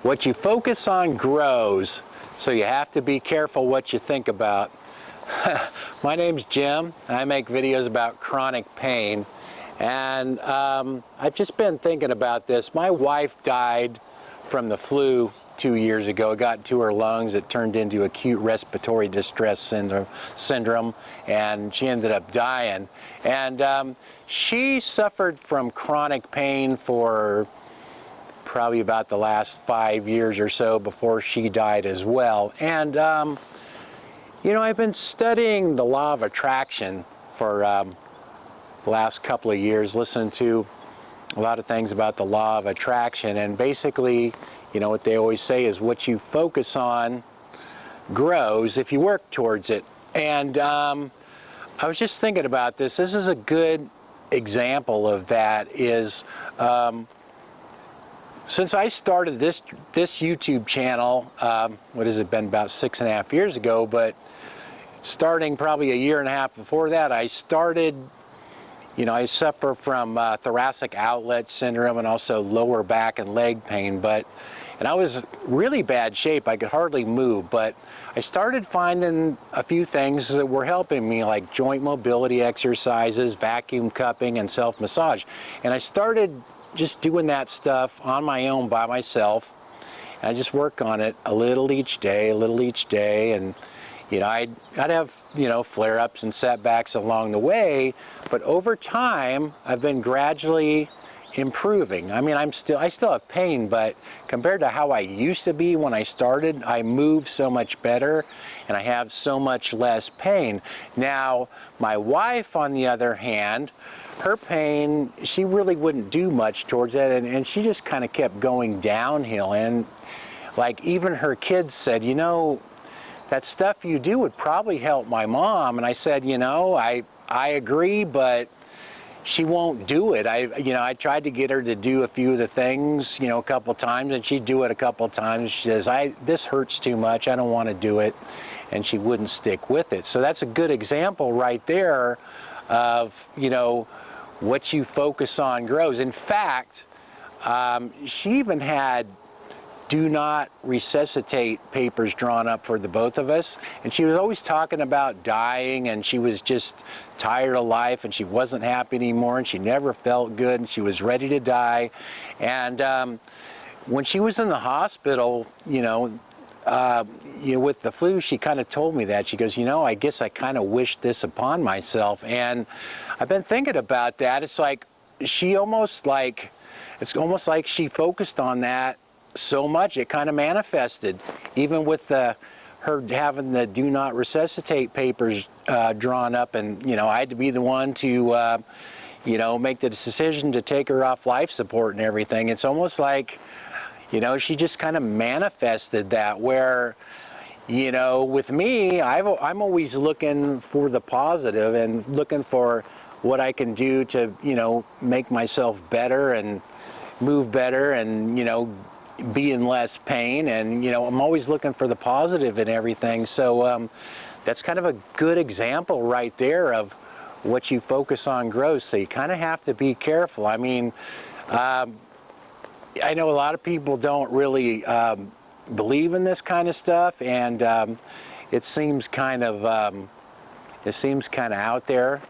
What you focus on grows, so you have to be careful what you think about. My name's Jim, and I make videos about chronic pain. And I've just been thinking about this. My wife died from the flu 2 years ago. It got into her lungs. It turned into acute respiratory distress syndrome, and she ended up dying. And she suffered from chronic pain for probably about the last 5 years or so before she died as well. And you know, I've been studying the law of attraction for the last couple of years, listening to a lot of things about the law of attraction, and basically, you know, what they always say is what you focus on grows if you work towards it. And I was just thinking about this. This is a good example of that. Is since I started this YouTube channel, what has it been, about 6.5 years ago, but starting probably a year and a half before that, I started, you know, I suffer from thoracic outlet syndrome and also lower back and leg pain, and I was really bad shape. I could hardly move, but I started finding a few things that were helping me, like joint mobility exercises, vacuum cupping, and self-massage. And I started just doing that stuff on my own by myself. And I just work on it a little each day, and you know, I'd have, you know, flare-ups and setbacks along the way, but over time I've been gradually improving. I mean, I still have pain, but compared to how I used to be when I started, I move so much better and I have so much less pain. Now, my wife, on the other hand, her pain, she really wouldn't do much towards it, and she just kind of kept going downhill. And like, even her kids said, you know, that stuff you do would probably help my mom. And I said, you know, I agree, but she won't do it. I tried to get her to do a few of the things, you know, a couple times, and she'd do it a couple times. She says, this hurts too much, I don't want to do it. And she wouldn't stick with it. So that's a good example right there of, you know, what you focus on grows. In fact, she even had do not resuscitate papers drawn up for the both of us, and she was always talking about dying, and she was just tired of life, and she wasn't happy anymore, and she never felt good, and she was ready to die. And when she was in the hospital, you know, with the flu, she kind of told me that. She goes, you know, I guess I kind of wished this upon myself. And I've been thinking about that. It's like it's almost like she focused on that so much it kind of manifested, even with her having the do not resuscitate papers drawn up. And you know, I had to be the one to you know, make the decision to take her off life support and everything. It's almost like, you know, she just kind of manifested that, where, you know, with me, I'm always looking for the positive and looking for what I can do to, you know, make myself better and move better and, you know, be in less pain. And, you know, I'm always looking for the positive in everything. So that's kind of a good example right there of what you focus on grows. So you kind of have to be careful. I mean, I know a lot of people don't really believe in this kind of stuff, and it seems kind of out there,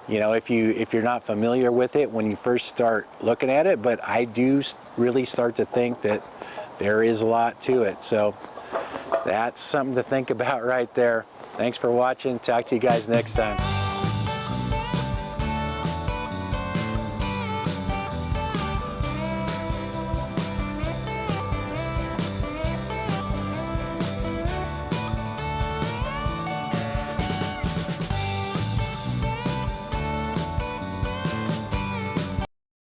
you know, if you're not familiar with it when you first start looking at it. But I do really start to think that there is a lot to it. So that's something to think about right there. Thanks for watching. Talk to you guys next time.